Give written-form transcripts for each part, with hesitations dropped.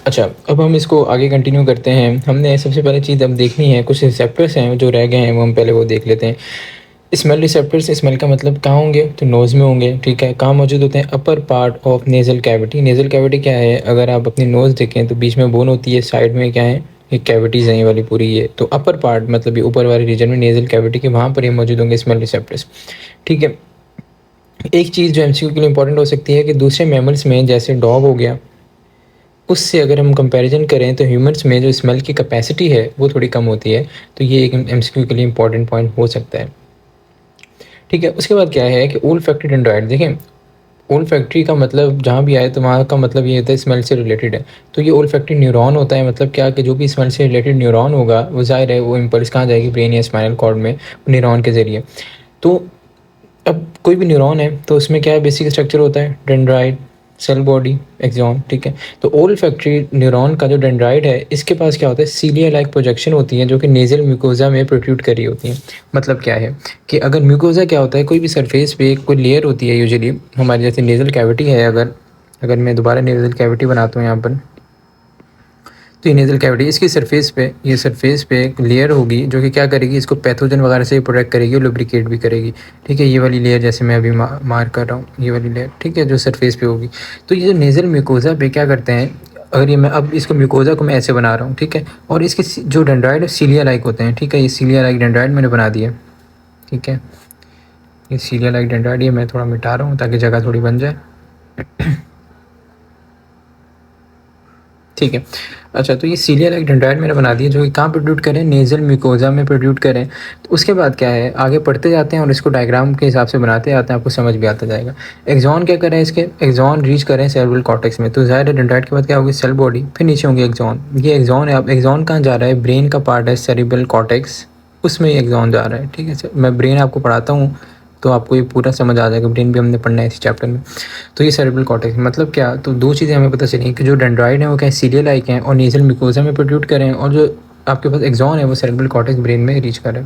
अच्छा, अब हम इसको आगे कंटिन्यू करते हैं। हमने सबसे पहले चीज़ अब देखनी है, कुछ रिसेप्टर्स हैं जो रह गए हैं, वो हम पहले वो देख लेते हैं। स्मेल रिसेप्टर्स, स्मेल का मतलब कहाँ होंगे, तो नोज़ में होंगे, ठीक है। कहाँ मौजूद होते हैं, upper part of nasal cavity. Nasal cavity क्या है, अगर आप अपनी नोज़ देखें तो बीच में बोन होती है, साइड में क्या है, ये कैविटीज़ हैं ये वाली पूरी। ये तो अपर पार्ट मतलब ये ऊपर वाले रीजन में नेज़ल कैविटी के वहाँ पर ये मौजूद होंगे स्मेल रिसेप्टर्स, ठीक है। एक चीज़ जो एमसीक्यू के लिए इंपॉर्टेंट हो सकती है कि दूसरे मैमल्स में जैसे डॉग हो गया, उससे अगर हम कंपैरिजन करें तो ह्यूमंस में जो स्मेल की कैपेसिटी है वो थोड़ी कम होती है। तो ये एक एमसीक्यू के लिए इंपॉर्टेंट पॉइंट हो सकता है, ठीक है। उसके बाद क्या है कि ओल्फैक्टरी डेंड्राइट, देखें ओल्फैक्टरी का मतलब जहाँ भी आए तो वहाँ का मतलब ये होता है स्मेल से रिलेटेड है। तो ये ओल्फैक्टरी न्यूरॉन होता है, मतलब क्या कि जो भी स्मेल से रिलेटेड न्यूरॉन होगा वो ज़ाहिर है वो इम्पल्स कहाँ जाएगी, ब्रेन या स्पाइनल कॉर्ड में, न्यूरॉन के ज़रिए। तो अब कोई भी न्यूरॉन है तो उसमें क्या है, बेसिक स्ट्रक्चर होता है डेंड्राइट, सेल बॉडी, एक्सॉन, ठीक है। तो ओल्फैक्टरी न्यूरॉन का जो डेंड्राइट है इसके पास क्या होता है, सीलिया लाइक प्रोजेक्शन होती है जो कि नेजल म्यूकोजा में प्रोट्रूड कर रही होती हैं। मतलब क्या है कि अगर म्यूकोजा क्या होता है, कोई भी सरफेस पे कोई लेयर होती है यूजुअली हमारी, जैसे नेजल कैविटी है, अगर अगर मैं दोबारा नेजल कैविटी बनाता हूँ यहाँ पर, तो ये नेजल कैविटी, इसकी सरफेस पे, ये सरफेस पे एक लेयर होगी जो कि क्या करेगी, इसको पैथोजन वगैरह से प्रोटेक्ट करेगी और लुब्रिकेट भी करेगी, ठीक है। ये वाली लेयर जैसे मैं अभी मार कर रहा हूँ, ये वाली लेयर, ठीक है, जो सरफेस पे होगी। तो ये जो नेजल म्यूकोजा पे क्या करते हैं, अगर ये मैं अब इसको म्यूकोजा को मैं ऐसे बना रहा हूँ, ठीक है, और इसके जो डेंड्राइड है सीलिया लाइक होते हैं, ठीक है। ये सीलिया लाइक डेंड्राइड मैंने बना दिया, ठीक है। ये सीलिया लाइक डेंड्राइड ये मैं थोड़ा मिटा रहा हूँ ताकि जगह थोड़ी बन जाए, ठीक है। अच्छा, तो ये सीलिया लाइक डेंड्राइड मैंने बना दिया जो कि कहाँ प्रोड्यूट करें, नेजल म्यूकोजा में प्रोड्यूट करें। तो उसके बाद क्या है, आगे पढ़ते जाते हैं और इसको डायग्राम के हिसाब से बनाते जाते हैं, आपको समझ भी आता जाएगा। एक्सॉन क्या करें, इसके एक्सॉन रीच करें सेरेब्रल कॉर्टेक्स में, तो ज़ाहिर है डेंड्राइड के बाद क्या होगी, सेल बॉडी, फिर नीचे होंगे एक्सॉन। ये एक्सॉन है, अब एक्सॉन कहाँ जा रहा है, ब्रेन का पार्ट है सेरेब्रल कॉर्टेक्स, उसमें ये एक्सॉन जा रहा है, ठीक है। मैं ब्रेन आपको पढ़ाता हूँ तो आपको ये पूरा समझ आ जाएगा, ब्रेन भी हमने पढ़ना है इस चैप्टर में। तो ये सेरेब्रल कॉर्टेक्स मतलब क्या, तो दो चीज़ें हमें पता चली कि जो डेंड्राइड है वो क्या सीलिया लाइक हैं और नेजल म्यूकोजा में प्रोड्यूट करें, और जो आपके पास एक्सॉन है वो सेरेब्रल कॉर्टेक्स ब्रेन में रीच करें।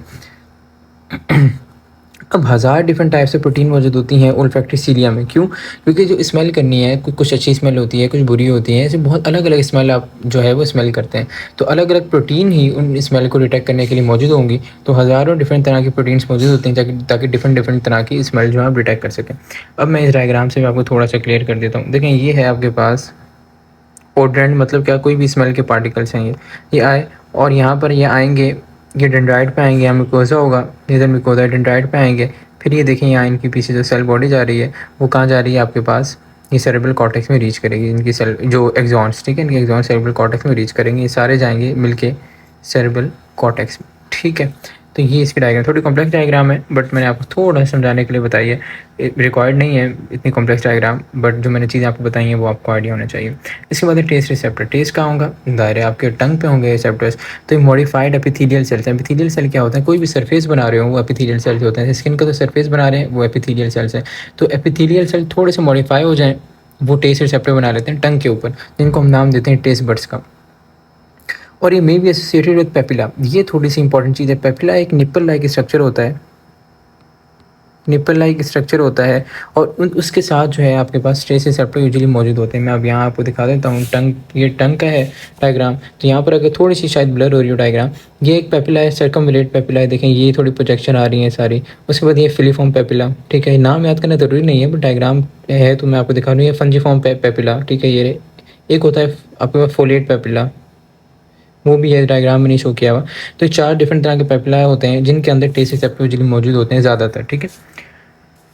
अब हज़ार डिफरेंट टाइप से प्रोटीन मौजूद होती हैं ओल्फैक्टरी सीलिया में, क्यों, क्योंकि जो स्मेल करनी है, कुछ अच्छी स्मेल होती है, कुछ बुरी होती है, ऐसे बहुत अलग अलग स्मेल आप जो है वो स्मेल करते हैं। तो अलग अलग प्रोटीन ही उन स्मेल को डिटेक्ट करने के लिए मौजूद होंगी। तो हज़ारों डिफरेंट तरह की प्रोटीन्स मौजूद होती हैं ताकि डिफरेंट डिफरेंट तरह की स्मेल जो है आप डिटेक्ट कर सकें। अब मैं इस डायग्राम से आपको थोड़ा सा क्लियर कर देता हूँ। देखें, ये है आपके पास ओड्रेंट, मतलब क्या, कोई भी स्मेल के पार्टिकल्स हैं ये आए और यहाँ पर ये आएंगे, ये डेंड्राइड पे आएंगे, यहाँ म्यूकोजा होगा, इधर म्यूकोजा डेंड्राइड पे आएंगे। फिर ये देखें यहाँ इनके पीछे जो सेल बॉडी जा रही है वो कहाँ जा रही है, आपके पास ये सेरेब्रल कॉर्टेक्स में रीच करेगी। इनकी सेल जो एक्सॉन्स, ठीक है, इनके एक्सॉन सेरेब्रल कॉर्टेक्स में रीच करेंगे, ये सारे जाएंगे मिलके सेरेब्रल कॉर्टेक्स में, ठीक है। तो ये इसकी डायग्राम थोड़ी कॉम्प्लेक्स डायग्राम है, बट मैंने आपको थोड़ा समझाने के लिए बताई है, रिक्वायर्ड नहीं है इतनी कॉम्प्लेक्स डायग्राम, बट जो मैंने चीज़ें आपको बताई हैं वो आपको आइडिया होना चाहिए। इसके बाद है टेस्ट रिसेप्टर। टेस्ट कहाँ होगा, दायरे आपके टंग पे होंगे रिसेप्टर्स। तो ये मॉडिफाइड एपिथेलियल सेल्स हैं। एपिथेलियल सेल क्या होता है, कोई भी सरफेस बना रहे हो वो एपिथेलियल सेल्स होते हैं। स्किन का तो सरफेस बना रहे हैं वो एपिथेलियल सेल्स हैं। तो एपिथेलियल सेल थोड़े से मॉडिफाई हो जाएँ, वो टेस्ट रिसेप्टर बना लेते हैं टंग के ऊपर, जिनको हम नाम देते हैं टेस्ट बड्स का। और ये may be associated with papilla. ये थोड़ी सी इंपॉर्टेंट चीज़ है। पेपिला एक निप्पल लाइक स्ट्रक्चर होता है, निप्पल लाइक स्ट्रक्चर होता है, और उसके साथ जो है आपके पास स्ट्रेस रिसेप्टर यूजुअली मौजूद होते हैं। मैं अब यहाँ आपको दिखा देता हूँ टंग, ये टंग का है डायग्राम। तो यहाँ पर अगर थोड़ी सी शायद ब्लर हो रही हो डायग्राम, ये एक पेपिला है, सर्कमविलेट पेपिला है, देखें ये थोड़ी प्रोजेक्शन आ रही है सारी। उसके बाद ये फिलीफॉर्म पेपिला, ठीक है, नाम याद करना ज़रूरी नहीं है, बट डायग्राम है तो मैं आपको दिखा रहा हूँ। ये फंजीफॉर्म पेपिला, ठीक है। ये एक होता है आपके पास फोलिएट पेपिला, वो भी है डायग्राम में नहीं शो किया हुआ। तो चार डिफरेंट तरह के पेपिला होते हैं जिनके अंदर टेस्ट रिसेप्टर यूजुअली मौजूद होते हैं ज़्यादातर, ठीक है।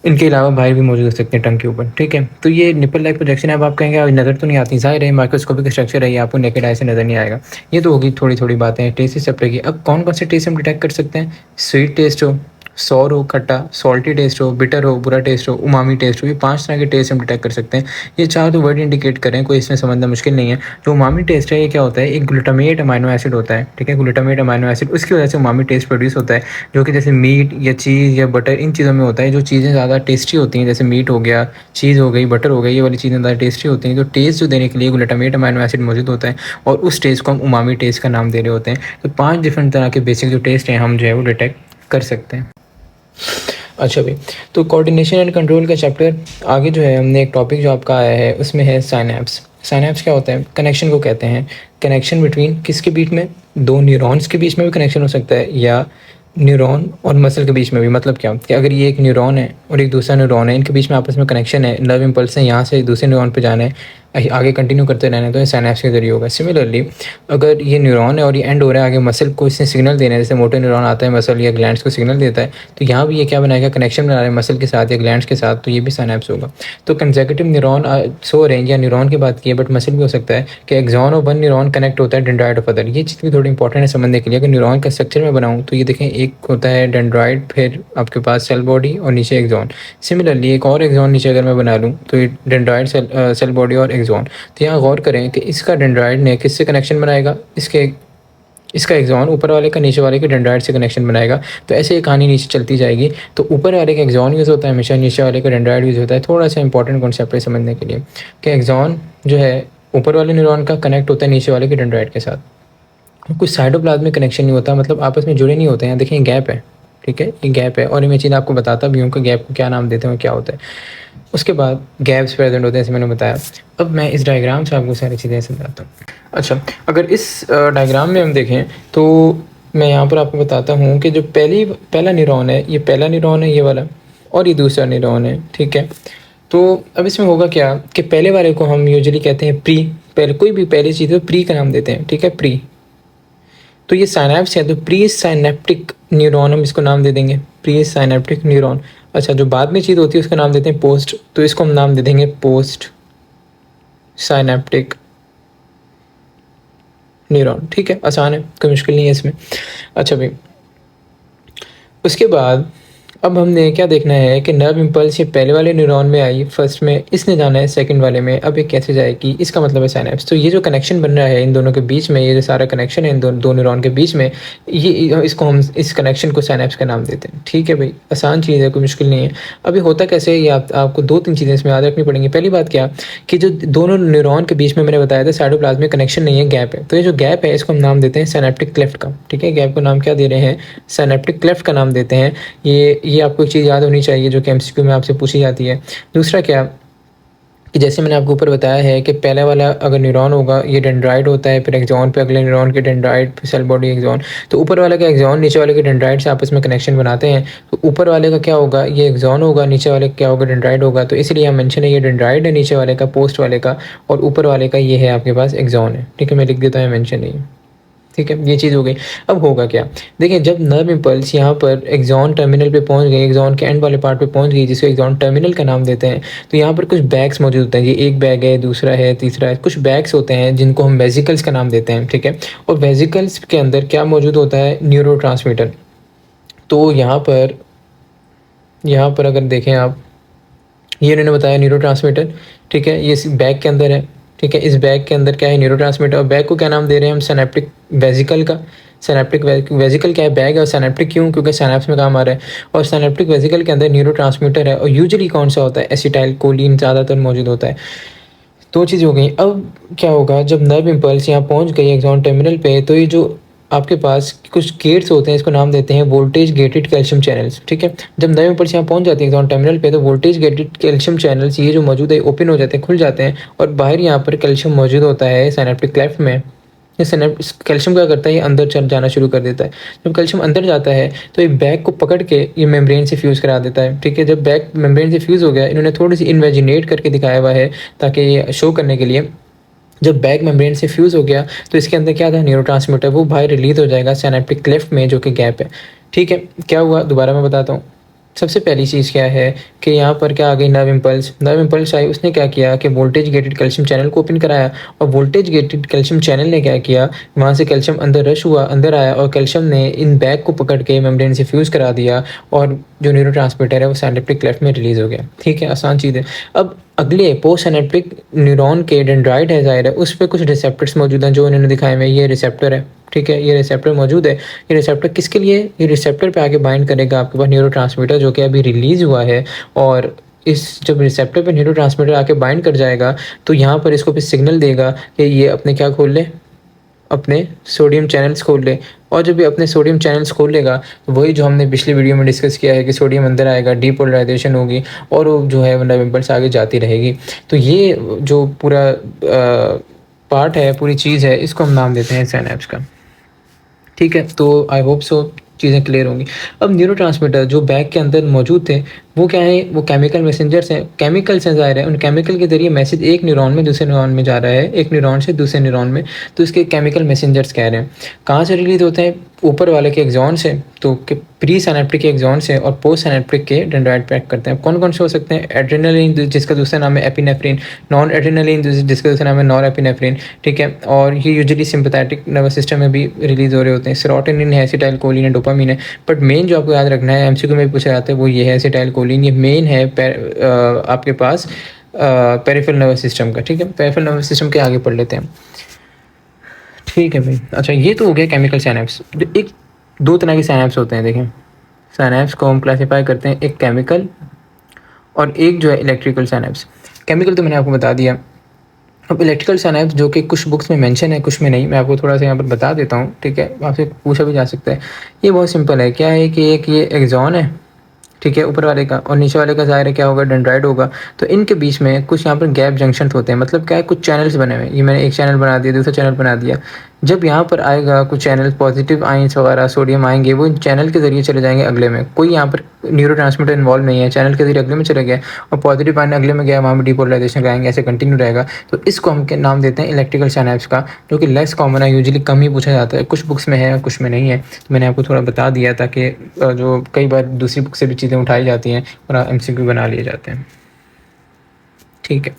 इनके अलावा बाहर भी मौजूद हो सकते हैं टंग के ऊपर, ठीक है। तो ये निपल लाइक प्रोजेक्शन है। अब आप कहेंगे नज़र तो नहीं आती, ज़ाहिर है माइक्रोस्कोपिक स्ट्रक्चर है, ये आपको नेकेड आई से नज़र नहीं आएगा। ये तो होगी थोड़ी थोड़ी बातें टेस्ट रिसेप्टर की। अब कौन कौन से टेस्ट हम डिटेक्ट कर सकते हैं, स्वीट टेस्ट हो, सॉर हो खट्टा, सॉल्टी टेस्ट हो, बिटर हो बुरा टेस्ट हो, उमामी टेस्ट हो, ये 5 तरह के टेस्ट हम डिटेक्ट कर सकते हैं। ये चार तो वर्ड इंडिकेट करें, कोई इसमें समझना मुश्किल नहीं है। जो उमामी टेस्ट है ये क्या होता है, एक ग्लूटामेट अमाइनो एसिड होता है, ठीक है, ग्लूटामेट अमाइनो एसिड, उसकी वजह से उमामी टेस्ट प्रोड्यूस होता है, जो कि जैसे मीट या चीज़ या बटर इन चीज़ों में होता है। जो चीज़ें ज़्यादा टेस्टी होती हैं, जैसे मीट हो गया, चीज़ हो गई, बटर हो गई, ये वाली चीज़ें ज़्यादा टेस्टी होती हैं। तो टेस्ट जो देने के लिए ग्लूटामेट अमाइनो एसिड मौजूद होता है, और उस टेस्ट को हम उमामी टेस्ट का नाम दे रहे होते हैं। तो 5 डिफरेंट तरह के बेसिक जो टेस्ट हैं हम जो है वो डिटेक्ट कर सकते हैं। अच्छा भाई, तो कोऑर्डिनेशन एंड कंट्रोल का चैप्टर आगे जो है, हमने एक टॉपिक जो आपका आया है उसमें है साइनैप्स। साइनैप्स क्या होता है? कनेक्शन को कहते हैं। कनेक्शन बिटवीन किसके बीच में? दो न्यूरॉन्स के बीच में भी कनेक्शन हो सकता है, या न्यूरॉन और मसल के बीच में भी। मतलब क्या कि अगर ये एक न्यूरॉन है और एक दूसरा न्यूरॉन है, इनके बीच में आपस में कनेक्शन है, नर्व इम्पल्स है, यहाँ से दूसरे न्यूरॉन पे जाना है, आगे कंटिन्यू करते रहना है, तो ये साइनैप्स के जरिए होगा। सिमिलरली अगर ये न्यूरॉन है और ये एंड हो रहा है, आगे मसल को इसने सिग्नल देना है, जैसे मोटर न्यूरॉन आता है मसल या ग्लैंड्स को सिग्नल देता है, तो यहाँ भी ये क्या बनाएगा? कनेक्शन बना रहा है मसल के साथ या ग्लैंड्स के साथ, तो ये भी साइनैप्स होगा। तो कंसेक्यूटिव न्यूरॉन सो रेंज या न्यूरॉन की बात की है, बट मसल भी हो सकता है कि एक्सॉन और वन न्यूरॉन कनेक्ट होता है डेंड्राइड ऑफ अदर। ये चीज़ भी थोड़ी इंपॉर्टेंट है समझने के लिए। अगर न्यूरॉन का स्ट्रक्चर में बनाऊँ तो ये देखें, एक होता है डेंड्राइड, फिर आपके पास सेल बॉडी और नीचे एक्सॉन। सिमिलरली एक और एक्सॉन नीचे अगर मैं बना लूँ तो ये डेंड्राइड, सेल बॉडी और एक्सॉन। तो यहाँ गौर करें कि इसका डेंड्राइड ने किससे कनेक्शन बनाएगा? इसका एक्सॉन ऊपर वाले का नीचे वाले के डेंड्राइड से कनेक्शन बनाएगा। तो ऐसे ये कहानी नीचे चलती जाएगी। तो ऊपर वाले का एक्सॉन यूज़ होता है हमेशा, नीचे वाले का डेंड्राइड यूज़ होता है। थोड़ा सा इंपॉर्टेंट कॉन्सेप्ट है समझने के लिए कि एक्सॉन जो है ऊपर वाले न्यूरॉन का कनेक्ट होता है नीचे वाले के डेंड्राइड के साथ। कुछ साइटोप्लाज्मिक कनेक्शन नहीं होता, मतलब आपस में जुड़े नहीं होते हैं। देखिए गैप है, ठीक है, ये गैप है, और ये मैं चीज़ आपको बताता भी हूँ कि गैप को क्या नाम देते हैं, क्या होता है। उसके बाद गैप्स प्रेजेंट होते हैं, जैसे मैंने बताया। अब मैं इस डायग्राम से आपको सारी चीज़ें समझाता हूँ। अच्छा, अगर इस डायग्राम में हम देखें तो मैं यहाँ पर आपको बताता हूँ कि जो पहला न्यूरॉन है, ये पहला न्यूरॉन है ये वाला, और ये दूसरा न्यूरॉन है, ठीक है। तो अब इसमें होगा क्या कि पहले वाले को हम यूजुअली कहते हैं प्री। पहले कोई भी पहली चीज़ है प्री का नाम देते हैं, ठीक है, प्री। तो ये साइनैप्स है, तो प्री साइनेप्टिक न्यूरॉन हम इसको नाम दे देंगे, प्री साइनेप्टिक न्यूरॉन। अच्छा, जो बाद में चीज़ होती है उसका नाम देते हैं पोस्ट, तो इसको हम नाम दे देंगे पोस्ट साइनेप्टिक न्यूरॉन। ठीक है, आसान है, कोई मुश्किल नहीं है इसमें। अच्छा भाई, उसके बाद अब हमने क्या देखना है कि नर्व इम्पल्स ये पहले वाले न्यूरॉन में आई, फर्स्ट में, इसने जाना है सेकंड वाले में। अब ये कैसे जाएगी? इसका मतलब है साइनैप्स। तो ये जो कनेक्शन बन रहा है इन दोनों के बीच में, ये जो सारा कनेक्शन है इन दो न्यूरॉन के बीच में, ये इसको हम इस कनेक्शन को साइनैप्स का नाम देते हैं। ठीक है भाई, आसान चीज़ है, कोई मुश्किल नहीं है। अभी होता कैसे है, ये आपको 2-3 चीज़ें इसमें याद रखनी पड़ेंगी। पहली बात क्या कि जो दोनों न्यूरॉन के बीच में मैंने बताया था साइटोप्लाज्मिक कनेक्शन नहीं है, गैप है। तो ये जो गैप है इसको हम नाम देते हैं साइनेप्टिक क्लेफ्ट का। ठीक है, गैप को नाम क्या दे रहे हैं? साइनेप्टिक क्लेफ्ट का नाम देते हैं। ये आपको एक चीज़ याद होनी चाहिए जो कि एमसीक्यू में आपसे पूछी जाती है। दूसरा क्या कि जैसे मैंने आपको ऊपर बताया है कि पहले वाला अगर न्यूरॉन होगा, ये डेंड्राइड होता है, फिर एक्सॉन पे अगले न्यूरॉन के डेंड्राइड, फिर सेल बॉडी एक्सॉन। तो ऊपर वाले का एक्सॉन नीचे वाले के डेंड्राइड से आपस में कनेक्शन बनाते हैं। तो ऊपर वाले का क्या होगा? ये एक्सॉन होगा, नीचे वाले का क्या होगा? डेंड्राइड होगा। तो इसलिए यहाँ मेंशन है ये डेंड्राइड है नीचे वाले का, पोस्ट वाले का, और ऊपर वाले का ये है आपके पास एक्सॉन है। ठीक है, मैं लिख देता हूँ मेंशन नहीं। ठीक है, ये चीज़ हो गई। अब होगा क्या, देखिए जब नर्व इम्पल्स यहाँ पर एक्सॉन टर्मिनल पे पहुँच गई, एक्सॉन के एंड वाले पार्ट पे पहुँच गई, जिसको एक्सॉन टर्मिनल का नाम देते हैं, तो यहाँ पर कुछ बैग्स मौजूद होते हैं। ये एक बैग है, दूसरा है, तीसरा है, कुछ बैग्स होते हैं जिनको हम वेजिकल्स का नाम देते हैं। ठीक है, और वेजिकल्स के अंदर क्या मौजूद होता है? न्यूरोट्रांसमीटर। तो यहाँ पर अगर देखें आप, ये उन्होंने बताया न्यूरोट्रांसमीटर। ठीक है, ये इस बैग के अंदर है। ठीक है, इस बैग के अंदर क्या है? न्यूरोट्रांसमीटर। और बैग को क्या नाम दे रहे हैं हम? सिनेप्टिक वेजिकल का। सिनेप्टिक वेजिकल क्या है? बैग है। और सिनेप्टिक क्यों? क्योंकि सिनेप्स में काम आ रहा है। और सिनेप्टिक वेजिकल के अंदर न्यूरोट्रांसमीटर है, और यूजुअली कौन सा होता है? एसिटाइल कोलिन ज़्यादातर मौजूद होता है। दो चीज़ हो गई। अब क्या होगा जब नर्व इम्पल्स यहाँ पहुँच गई एक्सॉन टर्मिनल पे, तो ये जो आपके पास कुछ गेट्स होते हैं, इसको नाम देते हैं वोल्टेज गेटेड कैल्शियम चैनल्स। ठीक है, जब नर्व इम्पल्स यहाँ पहुँच जाती है एक्सॉन टर्मिनल पे, तो वोल्टेज गेटेड कैल्शियम चैनल्स ये जो मौजूद है ओपन हो जाते हैं, खुल जाते हैं, और बाहर यहाँ पर कैल्शियम मौजूद होता है साइनेप्टिक क्लेफ्ट में। कैल्शियम क्या करता है? ये अंदर चल जाना शुरू कर देता है। जब कैल्शियम अंदर जाता है तो ये बैग को पकड़ के ये मेम्ब्रेन से फ्यूज़ करा देता है। ठीक है, जब बैग मेम्ब्रेन से फ्यूज़ हो गया, इन्होंने थोड़ी सी इन्वेजिनेट करके दिखाया हुआ है ताकि ये शो करने के लिए। जब बैग मेम्ब्रेन से फ्यूज़ हो गया तो इसके अंदर क्या था? न्यूरोट्रांसमीटर, वो बाहर रिलीज हो जाएगा सिनेप्टिक क्लेफ्ट में, जो कि गैप है। ठीक है, क्या हुआ दोबारा मैं बताता हूँ। सबसे पहली चीज़ क्या है कि यहाँ पर क्या आ गई? नर्व इम्पल्स आई, उसने क्या किया कि वोल्टेज गेटेड कैल्शियम चैनल को ओपन कराया। और वोल्टेज गेटेड कैल्शियम चैनल ने क्या किया? वहाँ से कैल्शियम अंदर रश हुआ, अंदर आया, और कैल्शियम ने इन बैग को पकड़ के मेम्ब्रेन से फ्यूज़ करा दिया, और जो न्यूरोट्रांसमीटर है वो सिनेप्टिक क्लेफ्ट में रिलीज़ हो गया। ठीक है, आसान चीज़ है। अब अगले पोस्ट सिनेप्टिक न्यूरॉन के डेंड्राइड है, ज़ाहिर है, उस पर कुछ रिसेप्टर्स मौजूद हैं जो इन्होंने दिखाए हुए। ये रिसेप्टर है। ठीक है, ये रिसेप्टर मौजूद है। ये रिसेप्टर किसके लिए? ये रिसेप्टर पे आके बाइंड करेगा आपके पास न्यूरोट्रांसमीटर जो कि अभी रिलीज़ हुआ है। और इस जब रिसेप्टर पे न्यूरोट्रांसमीटर आके बाइंड कर जाएगा तो यहाँ पर इसको फिर सिग्नल देगा कि ये अपने क्या खोल ले, अपने सोडियम चैनल्स खोल ले, और जब ये अपने सोडियम चैनल्स खोल लेगा तो वही जो हमने पिछली वीडियो में डिस्कस किया है कि सोडियम अंदर आएगा, डीपोलराइजेशन होगी और वो जो है मतलब इम्पल्स आगे जाती रहेगी। तो ये जो पूरा पार्ट है, पूरी चीज़ है, इसको हम नाम देते हैं सिनैप्स का। ठीक है, तो आई होप सो चीज़ें क्लियर होंगी। अब न्यूरोट्रांसमीटर जो बैग के अंदर मौजूद थे, वो क्या है, वो केमिकल मैसेंजर्स हैं, केमिकल्स हैं ज़ाहिर है, उन केमिकल के ज़रिए मैसेज एक न्यूरॉन में दूसरे न्यूरॉन में जा रहा है, एक न्यूरॉन से दूसरे न्यूरॉन में, तो इसके केमिकल मैसेंजर्स कह रहे हैं। कहाँ से रिलीज होते हैं? ऊपर वाले के एक्सॉन से, तो प्री सिनैप्टिक के एक्सॉन से, और पोस्ट सिनैप्टिक के डेंड्राइट पैक करते हैं। कौन कौन से हो सकते हैं? एड्रेनलिन जिसका दूसरा नाम है एपिनेफ्रिन, नॉन एड्रेनलिन जिसका दूसरा नाम है नॉर एपिनेफ्रिन, ठीक है, और ये यूजुअली सिंपैथेटिक नर्वस सिस्टम में भी रिलीज हो रहे होते हैं। सेरोटोनिन है, एसिटाइलकोलिन है, डोपामिन है, बट मेन जो आपको याद रखना है, एमसीक्यू में भी पूछा जाता है, वो ये है एसिटाइलकोलिन, ये मेन है आपके पास पेरिफेरल नर्वस सिस्टम का। ठीक है, पेरिफेरल नर्वस सिस्टम के आगे पढ़ लेते हैं। ठीक है भाई, अच्छा ये तो हो गया केमिकल साइनेप्स। एक दो तरह के साइनेप्स होते हैं, देखें साइनेप्स को हम क्लासीफाई करते हैं, एक केमिकल और एक जो है इलेक्ट्रिकल साइनेप्स। केमिकल तो मैंने आपको बता दिया। अब इलेक्ट्रिकल साइनेप्स जो कि कुछ बुक्स में मेंशन है, कुछ में नहीं, मैं आपको थोड़ा सा यहाँ पर बता देता हूँ। ठीक है, आपसे पूछा भी जा सकता है। ये बहुत सिंपल है, क्या है कि एक ये एक्सॉन है, ठीक है, ऊपर वाले का, और नीचे वाले का ज़ाहिर है क्या होगा, डेंड्राइट होगा। तो इनके बीच में कुछ यहाँ पर गैप जंक्शन होते हैं, मतलब क्या है, कुछ चैनल्स बने हुए हैं। ये मैंने एक चैनल बना दिया, दूसरा चैनल बना दिया। जब यहाँ पर आएगा कुछ चैनल, पॉजिटिव आइंस वगैरह सोडियम आएंगे, वो इन चैनल के ज़रिए चले जाएंगे अगले में। कोई यहाँ पर न्यूरोट्रांसमीटर इन्वॉल्व नहीं है, चैनल के ज़रिए अगले में चले गया, और पॉजिटिव आइन अगले में गया, वहाँ पर डिपोलराइजेशन कराएंगे, ऐसे कंटिन्यू रहेगा। तो इसको हम नाम देते हैं इलेक्ट्रिकल साइनेप्स का, जो कि लेस कॉमन है, यूजुअली कम ही पूछा जाता है। कुछ बुक्स में है, कुछ में नहीं है। तो मैंने आपको थोड़ा बता दिया ताकि जो कई बार दूसरी बुक से भी चीज़ें उठाई जाती हैं और एमसीक्यू बना लिए जाते हैं। ठीक है,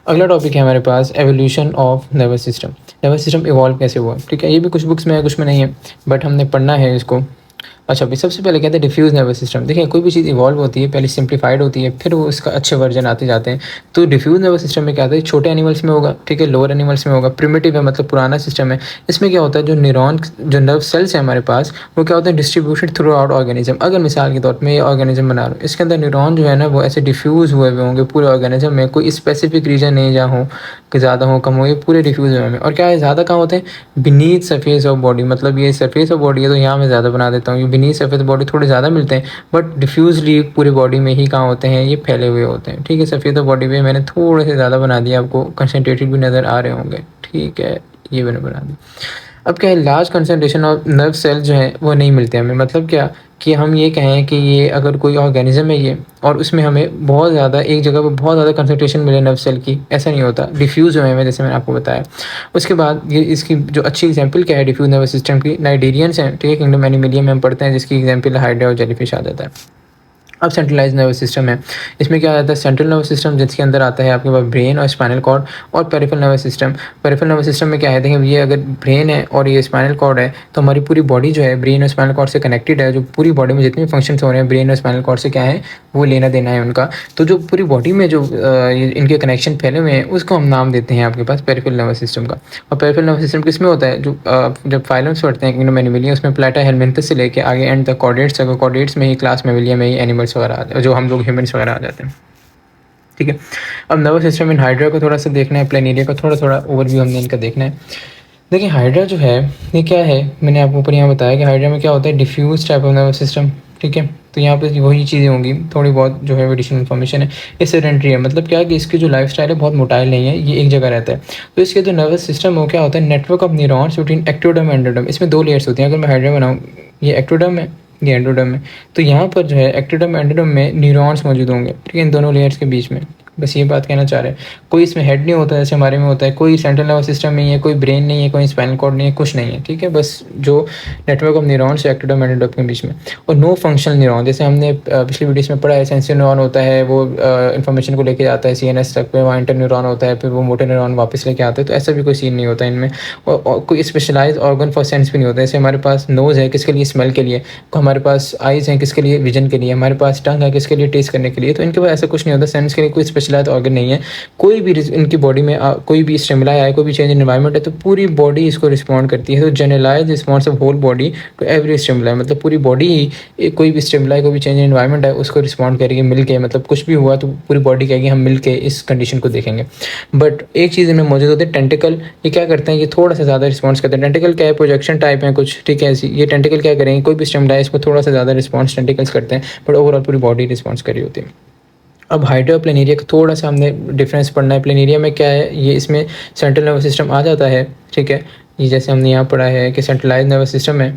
अगला टॉपिक है हमारे पास evolution of nervous system. Nervous system evolve कैसे हुआ? ठीक है, ये भी कुछ बुक्स में है, कुछ में नहीं है, बट हमने पढ़ना है इसको। अच्छा भाई, सबसे पहले कहते हैं डिफ्यूज़ नर्वस सिस्टम। देखिए, कोई भी चीज़ इवॉल्व होती है, पहले सिंप्लीफाइड होती है, फिर वो इसका अच्छे वर्जन आते जाते हैं। तो डिफ्यूज़ नर्वस सिस्टम में क्या होता है, छोटे एनिमल्स में होगा, ठीक है, लोअर एनिमल्स में होगा। प्रिमिटिव है, मतलब पुराना सिस्टम है। इसमें क्या होता है, जो न्यूरॉन, जो नर्व सेल्स हैं हमारे पास, वो क्या होता है, डिस्ट्रीब्यूटेड थ्रू आउट ऑर्गेनिज्म। अगर मिसाल के तौर पर मैं ये ऑर्गेनिज्म बना रहा हूँ, इसके अंदर न्यूरॉन जो है ना, वो ऐसे डिफ्यूज़ हुए हुए होंगे पूरे ऑर्गेनिज्म में। कोई स्पेसिफिक रीजन नहीं जहाँ हो कि ज़्यादा हो कम हो, ये पूरे डिफ्यूज़ हुए हैं। और क्या है, ज़्यादा कहाँ होते हैं, बीनीथ सरफेस ऑफ बॉडी, मतलब ये सरफेस ऑफ बॉडी है, तो यहाँ मैं ज़्यादा बना देता हूँ। ये बीनीथ सरफेस बॉडी थोड़े ज़्यादा मिलते हैं, बट डिफ्यूजली पूरी बॉडी में ही कहाँ होते हैं, ये फैले हुए होते हैं। ठीक है, सरफेस ऑफ बॉडी पे मैंने थोड़े से ज़्यादा बना दिया, आपको कंसनट्रेटेड भी नज़र आ रहे होंगे। ठीक है, ये मैंने बना दिया। अब क्या है, large concentration of nerve cell जो है वो नहीं मिलते हमें। मतलब क्या कि हम ये कहें कि ये अगर कोई ऑर्गेनिज्म है ये, और उसमें हमें बहुत ज़्यादा एक जगह पर बहुत ज़्यादा कंसनट्रेशन मिले नर्व सेल की, ऐसा नहीं होता। डिफ्यूज़ हुए हैं, जैसे मैंने आपको बताया। उसके बाद ये इसकी जो अच्छी एग्जांपल क्या है डिफ्यूज नर्वस सिस्टम की, नाइजीरियंस हैं, ठीक है, किंगडम एनिमेलिया में हम पढ़ते हैं, जिसकी एग्जांपल हाइड्रा और जेलीफिश आ जाता है। अब सेंट्रलाइज नर्वस सिस्टम है, इसमें क्या आता है, सेंट्रल नर्वस सिस्टम जिसके अंदर आता है आपके पास ब्रेन और स्पाइनल कॉर्ड, और peripheral nervous system. Peripheral nervous system में क्या है, देखिए ये अगर ब्रेन है और ये स्पाइनल कॉर्ड है, तो हमारी पूरी बॉडी जो है ब्रेन और स्पाइनल कॉर्ड से कनेक्टेड है। जो पूरी बॉडी में जितने भी फंक्शंस हो रहे हैं ब्रेन और स्पाइनल कॉर्ड से क्या है, वो लेना देना है उनका। तो जो पूरी बॉडी में जो इनके कनेक्शन फैले हुए हैं, उसको हम नाम देते हैं आपके पास पेरिफेरल नर्वस सिस्टम का। और पेरिफेरल नर्वस सिस्टम किस में होता है, जो जब फाइलम्स पढ़ते हैं किंगडम एनिमेलिया, उसमें प्लेटा हेलमिन्थस से लेके आगे एंड तक कॉर्डेट्स तक, कॉर्डेट्स में ही क्लास मेमिलिया में ही एनिमल्स वगैरह जो हम लोग ह्यूमन्स वगैरह आ जाते हैं। ठीक है, अब नर्वस सिस्टम इन हाइड्रा को थोड़ा सा देखना है, प्लेनेरिया का थोड़ा थोड़ा ओवरव्यू हमने इनका देखना है। देखिए हाइड्रा जो है ये क्या है, मैंने आपको ऊपर यहाँ बताया कि हाइड्रा में क्या होता है, diffuse type of nervous system. ठीक है, तो यहाँ पे वही चीज़ें होंगी, थोड़ी बहुत जो है एडिशनल इन्फॉर्मेशन है। ये सेडेंट्री है, मतलब क्या है कि इसकी जो लाइफ स्टाइल है बहुत मोटाइल नहीं है, ये एक जगह रहता है। तो इसके जो नर्वस सिस्टम हो क्या होता है, network of neurons between ectoderm and endoderm. इसमें दो लेयर्स होती हैं। अगर मैं हाइड्रा बनाऊँ, ये एक्टोडर्म है, ये एंडोडर्म है, तो यहाँ पर जो है एक्टोडर्म एंडोडर्म में न्यूरॉन्स मौजूद होंगे, ठीक है, इन दोनों लेयर्स के बीच में। बस ये बात कहना चाह रहे हैं। कोई इसमें हेड नहीं होता जैसे हमारे में होता है, कोई सेंट्रल नर्वस सिस्टम नहीं है, कोई ब्रेन नहीं है, कोई स्पाइनल कॉर्ड नहीं है, कुछ नहीं है। ठीक है, बस जो नेटवर्क ऑफ न्यूरॉन्स है एक्टोडर्म एंडोडर्म के बीच में। और नो फंक्शनल न्यूरॉन, जैसे हमने पिछली वीडियोस में पढ़ा है, सेंसरी न्यूरॉन होता है, वो इन्फॉर्मेशन को लेके जाता है सीएनएस तक पे, वहाँ इंटर न्यूरॉन होता है, फिर वो मोटर न्यूरॉन वापस लेके आता है। तो ऐसा भी कोई सीन नहीं होता इनमें। और कोई स्पेशलाइज ऑर्गन फॉर सेंस भी नहीं होता। जैसे हमारे पास नोज़ है किसके लिए, स्मेल के लिए, हमारे पास आइज़ हैं किसके लिए, विजन के लिए, हमारे पास टंग है किसके लिए, टेस्ट करने के लिए। तो इनके पास ऐसा कुछ नहीं होता, सेंस के लिए कोई स्पेशल स्पेशलाइज्ड ऑर्गन नहीं है। कोई भी इनकी बॉडी में कोई भी स्टिमुलाई आए, कोई भी चेंज इन एनवायरनमेंट है तो पूरी बॉडी इसको रिस्पॉन्ड करती है। तो generalize response of whole body to every stimuli, मतलब पूरी बॉडी ही कोई भी स्टिमुलाई, कोई भी चेंज इन एनवायरनमेंट है उसको रिस्पॉन्ड करेगी मिल के, मतलब कुछ भी हुआ तो पूरी बॉडी कहेगी हम मिल के इस कंडीशन को देखेंगे। बट एक चीज़ इनमें मौजूद होती है टेंटिकल। ये क्या करते हैं, ये थोड़ा सा ज़्यादा रिस्पॉन्स करते हैं। टेंटिकल क्या है, प्रोजेक्शन टाइप है कुछ, ठीक है। ये टेंटिकल क्या करेंगे, कोई भी स्टिमुलाई इसको थोड़ा सा ज़्यादा रिस्पॉन्स टेंटिकल्स करते हैं, बट ओवरऑल पूरी बॉडी रिस्पॉन्स कर रही होती है। अब हाइड्रा और प्लेनेरिया का थोड़ा सा हमने डिफरेंस पढ़ना है। प्लेनेरिया में क्या है, ये इसमें सेंट्रल नर्वस सिस्टम आ जाता है, ठीक है। ये जैसे हमने यहाँ पढ़ा है कि सेंट्रलाइज नर्वस सिस्टम है,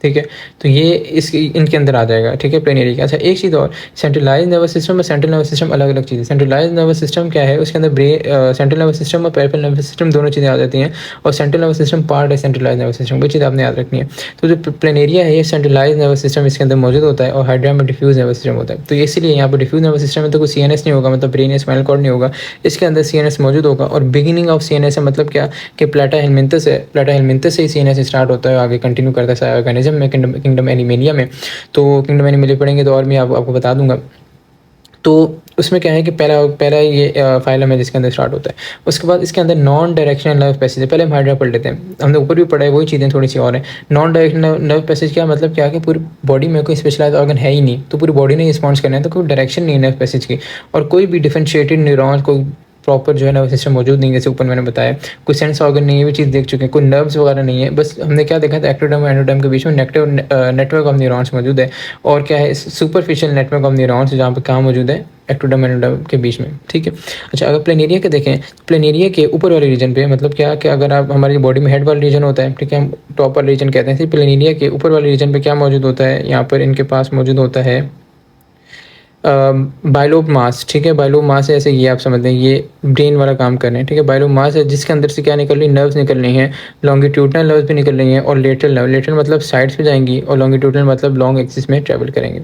ठीक है। तो ये इनके अंदर आ जाएगा, ठीक है, प्लेनेरी का। अच्छा एक चीज़ और, सेंट्रलाइज नर्वस सिस्टम और सेंट्रल नर्वस सिस्टम अलग अलग चीज़ है। सेंट्रलाइज नर्वस सिस्टम क्या है, उसके अंदर सेंट्रल नर्वस सिस्टम और पेरिफेरल नर्वस सिस्टम दोनों चीज़ें आ जाती हैं, और सेंट्रल नर्वस सिस्टम पार्ट है सेंट्रलाइज नर्वस सिस्टम, वो चीज़ आपने याद रखनी है। तो जो प्लेनेरिया है ये सेंट्रलाइज नर्वस सिस्टम इसके अंदर मौजूद होता है, और हाइड्रा में डिफ्यूज नर्वस सिस्टम होता है। तो इसीलिए यहाँ पर डिफ्यूज नर्वस सिस्टम में तो कोई CNS नहीं होगा, मतलब ब्रेन या स्पाइनल कॉर्ड नहीं होगा, इसके अंदर CNS मौजूद होगा। और बिगिनिंग ऑफ CNS है, मतलब क्या कि प्लेटा हेलमिंथस है, प्लेटा हेलमिंथस से ही CNS स्टार्ट होता है, आगे कंटिन्यू करता है सारे ऑर्गेनिज्म में, किंगडम एनिमेलिया में। तो किंगडम एनिमेलिया पढ़ेंगे तो और मैं आपको बता दूंगा। तो उसमें क्या है कि पहला ये फाइलम है जिसके अंदर स्टार्ट होता है। उसके बाद इसके अंदर नॉन डायरेक्शनल नर्व पैसेज है। पहले हम हाइड्रा पढ़ लेते हैं, हमने ऊपर भी पढ़ा है, वही चीज़ें थोड़ी सी और हैं। नॉन डायरेक्शनल नर्व पैसेज क्या मतलब, क्या कि पूरी बॉडी में कोई स्पेशलाइज ऑर्गन है ही नहीं, तो पूरी बॉडी ने रिस्पॉन्स करना है, तो कोई डायरेक्शन नहीं है नर्व पैसेज की, और कोई भी डिफरेंशिएटेड न्यूरॉन्स, कोई प्रॉपर जो है नर्वस सिस्टम मौजूद नहीं है, जैसे ऊपर मैंने बताया। कोई सेंस ऑर्गन नहीं है, वो चीज़ देख चुके हैं। कोई नर्व्स वगैरह नहीं है, बस हमने क्या देखा था, एक्टोडर्म और एंडोडर्म के बीच में नेटवर्क ऑफ न्यूरॉन्स मौजूद है। और क्या है, सुपरफिशियल नेटवर्क ऑफ न्यूरॉन्स जहाँ पर कहाँ मौजूद है, एक्टोडर्म एंडोडर्म के बीच में, ठीक है। अच्छा अगर प्लेनेरिया के देखें, प्लेनेरिया के ऊपर वाले रीजन पे, मतलब क्या कि अगर आप हमारी बॉडी में हेड वाला रीजन होता है, ठीक है, हम टॉप वाला रीजन कहते हैं, प्लेनेरिया के ऊपर वाले रीजन पे क्या मौजूद होता है, यहाँ पर इनके पास मौजूद होता है बाइलोब मास, ठीक है। बाइलोब मास है, ऐसे ये आप समझते हैं, ये ब्रेन वाला काम कर रहे हैं, ठीक है। बाइलोब मास है जिसके अंदर से क्या निकल रही, नर्व्स निकल रही हैं, लॉन्गिट्यूडनल नर्व्स भी निकल रही हैं, और लेटरल नर्व, लेटरल मतलब साइड्स पे जाएंगी, और लॉन्गिट्यूडनल मतलब लॉन्ग एक्सिस में ट्रैवल करेंगे,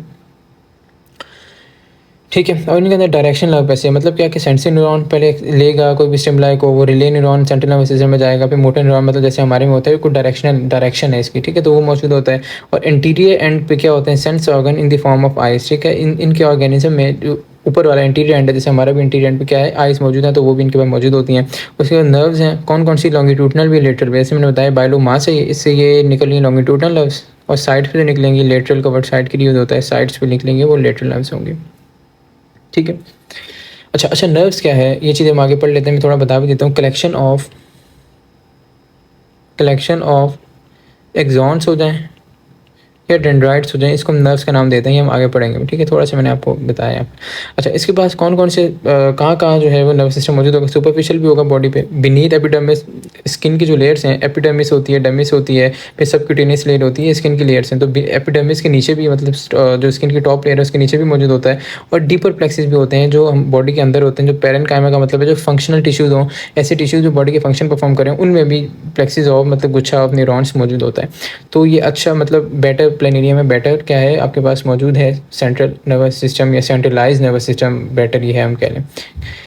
ठीक है। और इनके अंदर डायरेक्शन नर्व पैसे, मतलब क्या कि सेंसरी न्यूरॉन पहले लेगा कोई भी स्टिमुलाई को, वो relay neuron central nervous system में जाएगा, फिर मोटर न्यूरॉन, मतलब जैसे हमारे में होता है कोई डायरेक्शन है इसकी, ठीक है, तो वो मौजूद होता है। और इंटीरियर एंड पे क्या होते हैं, sense organ in the form of ice, ठीक है। इनके ऑर्गेनिज्म में जो ऊपर वाला इंटीरियर एंड है, जैसे हमारा भी इंटीरियर एंड पे क्या है, आइस मौजूद है, तो वो भी इनके पास मौजूद होती हैं। उसके बाद नर्व्स हैं, कौन कौन सी, लॉन्गिट्यूडनल भी लेटरल भी, जैसे मैंने बताया बाइलो मास है, इससे ये निकल रही लॉन्गिट्यूडनल नर्व्स, और साइड पे निकलेंगी, लेटरल कवर्ड साइड के लिए यूज होता है, साइड्स पे निकलेंगे वो लेटरल नर्व्स होंगे, ठीक है। अच्छा नर्व्स क्या है, ये चीज़ें हम आगे पढ़ लेते हैं, मैं थोड़ा बता भी देता हूँ। कलेक्शन ऑफ एक्सॉन्स हो जाएं या डेंड्राइट्स हो जाएं, इसको हम नर्व्स का नाम देते हैं, ये हम आगे पढ़ेंगे, ठीक है। थोड़ा सा मैंने आपको बताया। अच्छा इसके पास कौन कौन से कहाँ कहाँ जो है वो नर्वस सिस्टम मौजूद होगा, सुपरफिशियल भी होगा बॉडी पे, बीनीथ एपिडर्मिस, स्किन की जो लेयर्स हैं, एपिडर्मिस होती है, डर्मिस होती है, फिर सबक्यूटेनियस लेयर होती है, स्किन की लेयर्स हैं। तो एपिडर्मिस के नीचे भी, मतलब जो स्किन की टॉप लेयर है उसके नीचे भी मौजूद होता है। और डीपर प्लेक्सिस भी होते हैं जो हम बॉडी के अंदर होते हैं, जो पैरेन्काइमा का मतलब है जो फंक्शनल टिश्यूज़ हों, ऐसे टिश्यूज़ जो बॉडी के फंक्शन परफॉर्म करें, उनमें भी प्लेक्सिस ऑफ मतलब गुच्छा ऑफ न्यूरॉन्स मौजूद होता है। तो ये अच्छा मतलब बेटर प्लेनेरिया में बेटर क्या है आपके पास मौजूद है, सेंट्रल नर्वस सिस्टम या सेंट्रलाइज नर्वस सिस्टम बेटर ये है हम कह लें।